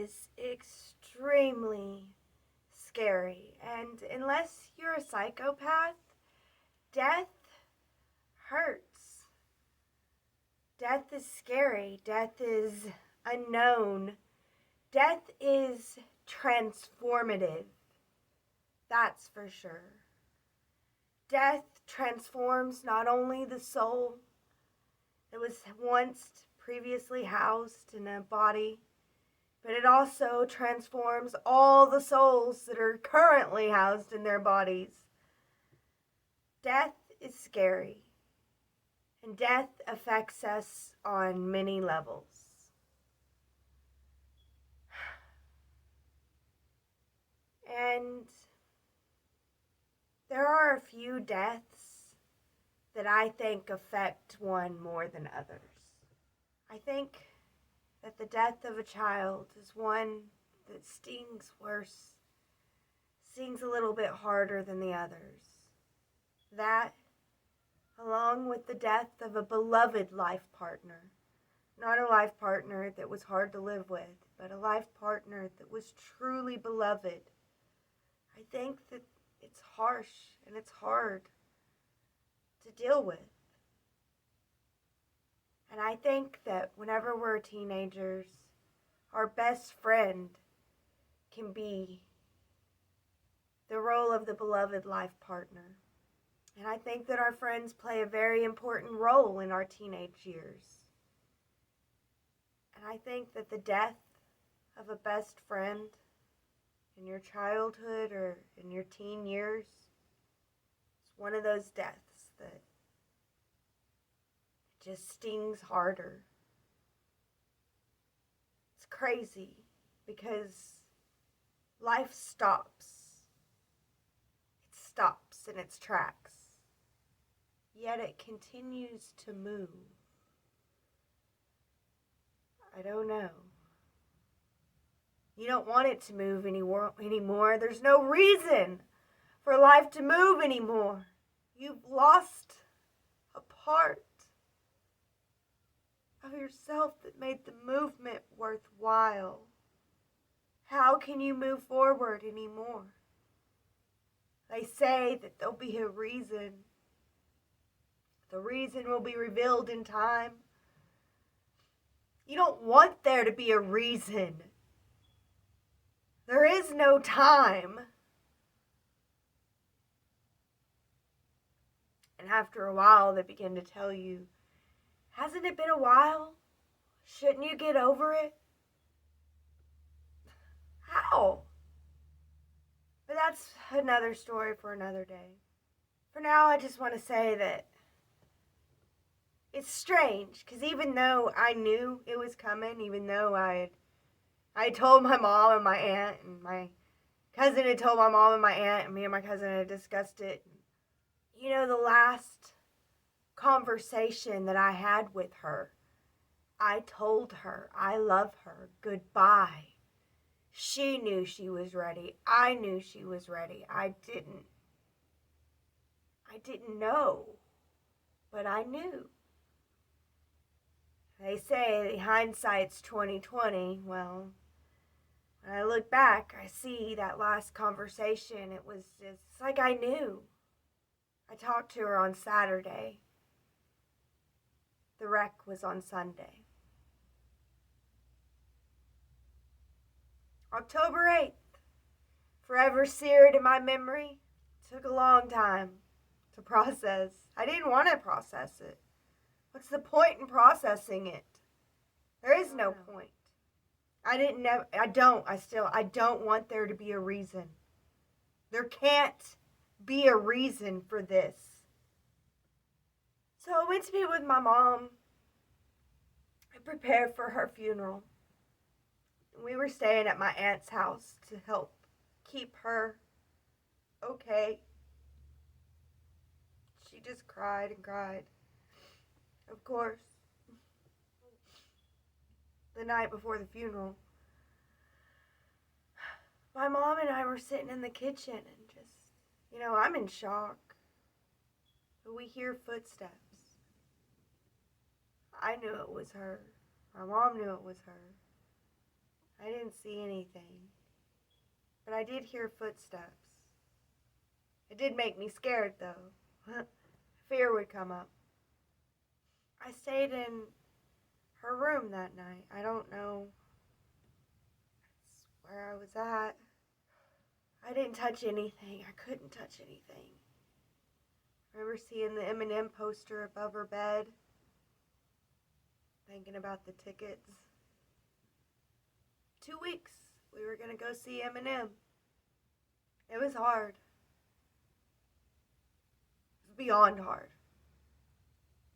is extremely scary. And unless you're a psychopath, death hurts. Death is scary. Death is unknown. Death is transformative. That's for sure. Death transforms not only the soul that was once previously housed in a body, but it also transforms all the souls that are currently housed in their bodies. Death is scary, and death affects us on many levels. And there are a few deaths that I think affect one more than others. I think that the death of a child is one that stings worse, stings a little bit harder than the others. That, along with the death of a beloved life partner, not a life partner that was hard to live with, but a life partner that was truly beloved. I think that it's harsh and it's hard to deal with. And I think that whenever we're teenagers, our best friend can be the role of the beloved life partner. And I think that our friends play a very important role in our teenage years. And I think that the death of a best friend in your childhood or in your teen years is one of those deaths that just stings harder. It's crazy because life stops. It stops in its tracks. Yet it continues to move. I don't know. You don't want it to move anymore. There's no reason for life to move anymore. You've lost a part of yourself that made the movement worthwhile. How can you move forward anymore? They say that there'll be a reason. The reason will be revealed in time. You don't want there to be a reason. There is no time. And after a while, they begin to tell you, hasn't it been a while? Shouldn't you get over it? How? But that's another story for another day. For now, I just want to say that it's strange, because even though I knew it was coming, even though I told my mom and my aunt, and my cousin had told my mom and my aunt, and me and my cousin had discussed it. You know, the last conversation that I had with her, I told her I love her goodbye. She knew she was ready. I knew she was ready. I didn't know, but I knew. They say hindsight's 20/20. Well, when I look back, I see that last conversation. It's like I knew. I talked to her on Saturday. The wreck was on Sunday. October 8th, forever seared in my memory. It took a long time to process. I didn't want to process it. What's the point in processing it? There is no point. I don't want there to be a reason. There can't be a reason for this. So I went to be with my mom and prepared for her funeral. We were staying at my aunt's house to help keep her okay. She just cried and cried. Of course. The night before the funeral, my mom and I were sitting in the kitchen and just, I'm in shock. But we hear footsteps. I knew it was her. My mom knew it was her. I didn't see anything, but I did hear footsteps. It did make me scared, though. Fear would come up. I stayed in her room that night. I don't know where I was at. I didn't touch anything. I couldn't touch anything. I remember seeing the Eminem poster above her bed, thinking about the tickets. 2 weeks, we were going to go see Eminem. It was hard. It was beyond hard.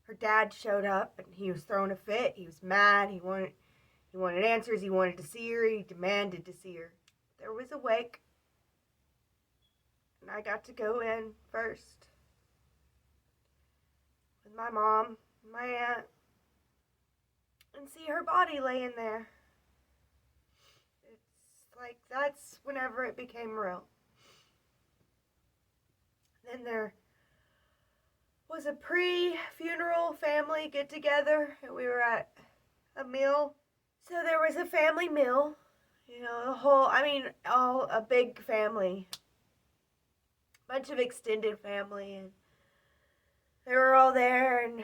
Her dad showed up and he was throwing a fit. He was mad. He wanted answers. He wanted to see her. He demanded to see her. There was a wake, and I got to go in first with my mom and my aunt and see her body laying there. It's like that's whenever it became real. Then there was a pre-funeral family get-together, and we were at a meal. So there was a family meal, a big family, bunch of extended family, and they were all there, and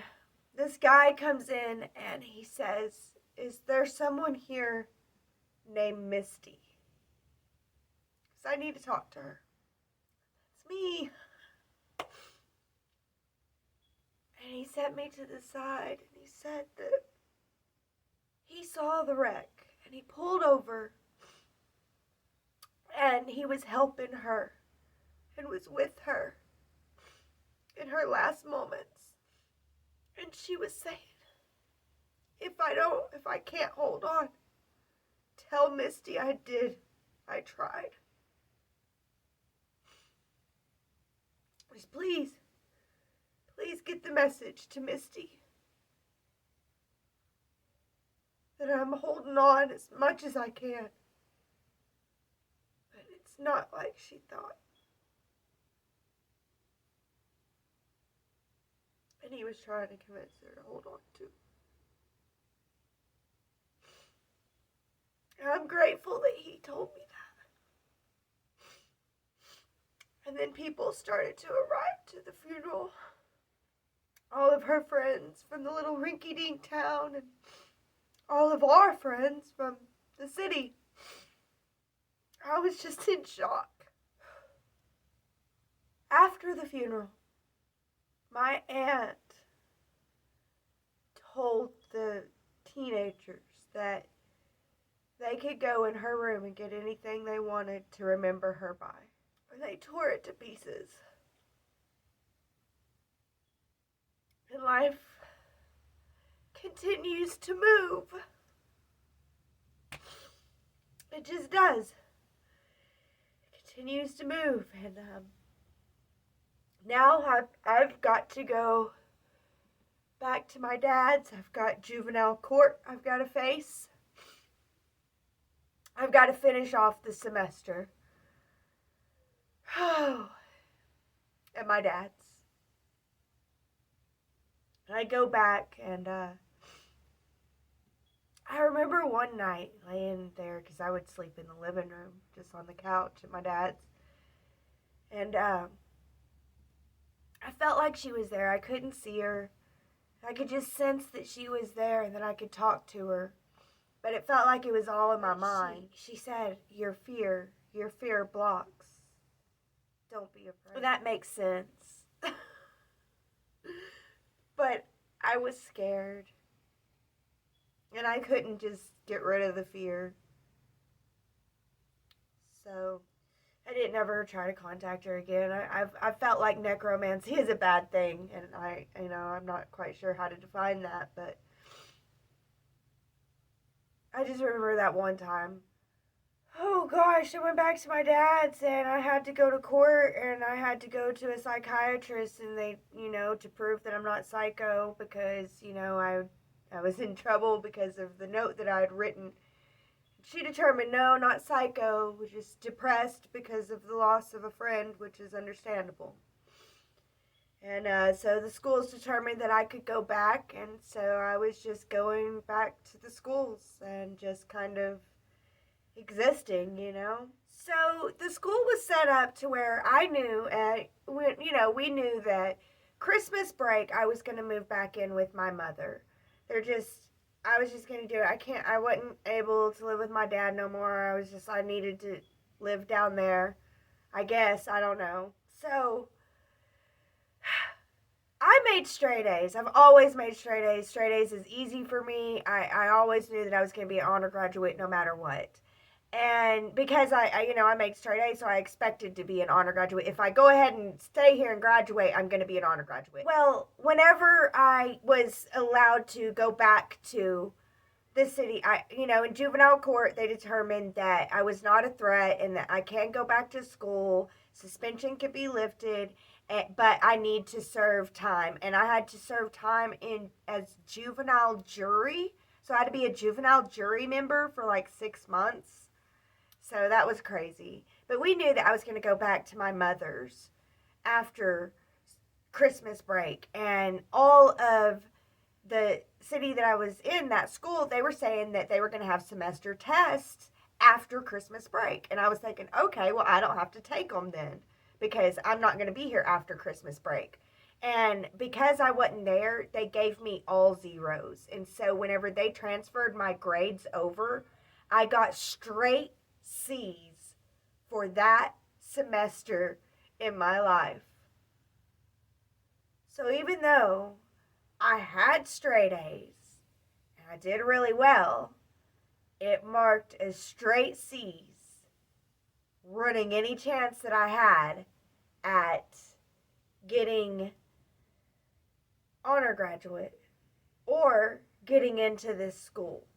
this guy comes in, and he says, "Is there someone here named Misty? Because I need to talk to her." "It's me." And he set me to the side, and he said that he saw the wreck, and he pulled over, and he was helping her, and was with her in her last moments. And she was saying, if I can't hold on, tell Misty I did. I tried. Just please get the message to Misty that I'm holding on as much as I can. But it's not like she thought. And he was trying to convince her to hold on too. And I'm grateful that he told me that. And then people started to arrive to the funeral. All of her friends from the little rinky-dink town, and all of our friends from the city. I was just in shock. After the funeral, my aunt told the teenagers that they could go in her room and get anything they wanted to remember her by. And they tore it to pieces. And life continues to move. It just does. It continues to move. And now I've got to go back to my dad's. I've got juvenile court I've got to face. I've got to finish off the semester. At my dad's. And I go back, and I remember one night laying there, because I would sleep in the living room, just on the couch at my dad's. And I felt like she was there. I couldn't see her. I could just sense that she was there and that I could talk to her. But it felt like it was all in my mind. She said, your fear blocks. Don't be afraid. That makes sense. But I was scared. And I couldn't just get rid of the fear. So I didn't ever try to contact her again. I felt like necromancy is a bad thing. And I'm not quite sure how to define that. But I just remember that one time. Oh gosh, I went back to my dad's and I had to go to court and I had to go to a psychiatrist and they, to prove that I'm not psycho because, I was in trouble because of the note that I had written. She determined, no, not psycho, just depressed because of the loss of a friend, which is understandable. And so the schools determined that I could go back, and so I was just going back to the schools and just kind of existing, you know? So the school was set up to where I knew, we knew that Christmas break I was going to move back in with my mother. I was just going to do it. I wasn't able to live with my dad no more. I needed to live down there. I guess, I don't know. So I made straight A's. I've always made straight A's. Straight A's is easy for me. I always knew that I was going to be an honor graduate no matter what. And because I made straight A's, so I expected to be an honor graduate. If I go ahead and stay here and graduate, I'm going to be an honor graduate. Well, whenever I was allowed to go back to the city, in juvenile court, they determined that I was not a threat and that I can go back to school. Suspension could be lifted, but I need to serve time. And I had to serve time as juvenile jury. So I had to be a juvenile jury member for like 6 months. So that was crazy. But we knew that I was going to go back to my mother's after Christmas break. And all of the city that I was in, that school, they were saying that they were going to have semester tests after Christmas break. And I was thinking, okay, well, I don't have to take them then because I'm not going to be here after Christmas break. And because I wasn't there, they gave me all zeros. And so whenever they transferred my grades over, I got straight C's for that semester in my life. So even though I had straight A's and I did really well, it marked as straight C's, running any chance that I had at getting honor graduate or getting into this school.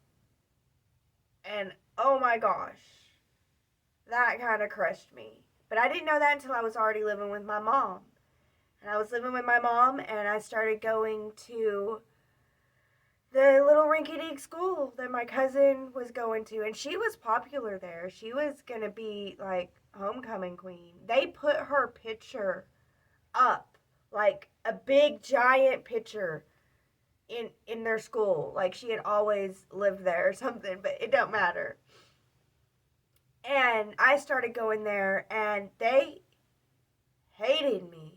And oh my gosh, that kind of crushed me. But I didn't know that until I was already living with my mom. And I was living with my mom, and I started going to the little rinky-dink school that my cousin was going to. And she was popular there. She was going to be, like, homecoming queen. They put her picture up, like a big, giant picture in their school. Like, she had always lived there or something, but it don't matter. And I started going there, and they hated me.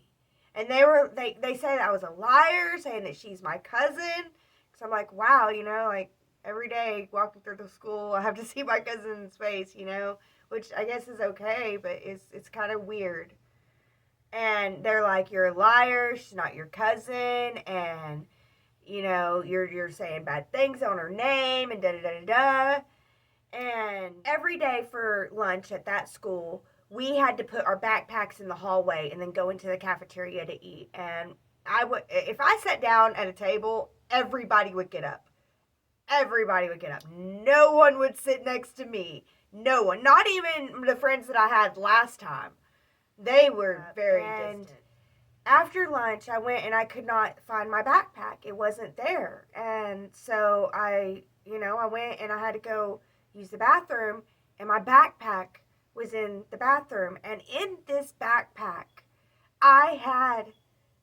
And they said I was a liar, saying that she's my cousin. Because I'm like, wow, like every day walking through the school, I have to see my cousin's face, which I guess is okay, but it's kind of weird. And they're like, you're a liar, she's not your cousin, and, you're saying bad things on her name, and da-da-da-da-da. And every day for lunch at that school, we had to put our backpacks in the hallway and then go into the cafeteria to eat. And if I sat down at a table, everybody would get up. Everybody would get up. No one would sit next to me. No one. Not even the friends that I had last time. They were very distant. After lunch, I went and I could not find my backpack. It wasn't there. And so I went and I had to go use the bathroom, and my backpack was in the bathroom. And in this backpack, I had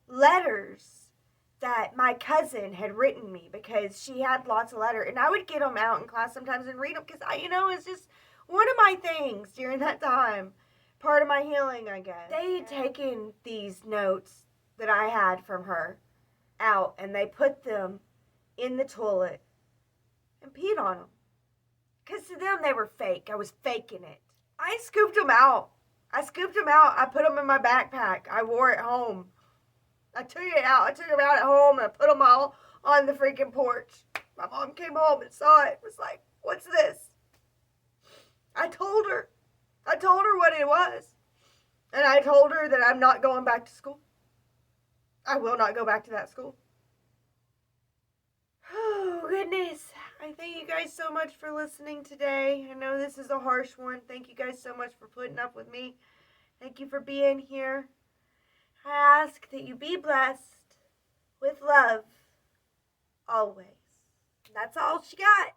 letters that my cousin had written me because she had lots of letters. And I would get them out in class sometimes and read them because, it's just one of my things during that time. Part of my healing, I guess. They had taken these notes that I had from her out, and they put them in the toilet and peed on them. Because to them, they were fake. I was faking it. I scooped them out. I put them in my backpack. I wore it home. I took it out. I took them out at home, and I put them all on the freaking porch. My mom came home and saw it. Was like, what's this? I told her what it was. And I told her that I'm not going back to school. I will not go back to that school. Oh, goodness. I thank you guys so much for listening today. I know this is a harsh one. Thank you guys so much for putting up with me. Thank you for being here. I ask that you be blessed with love always. That's all she got.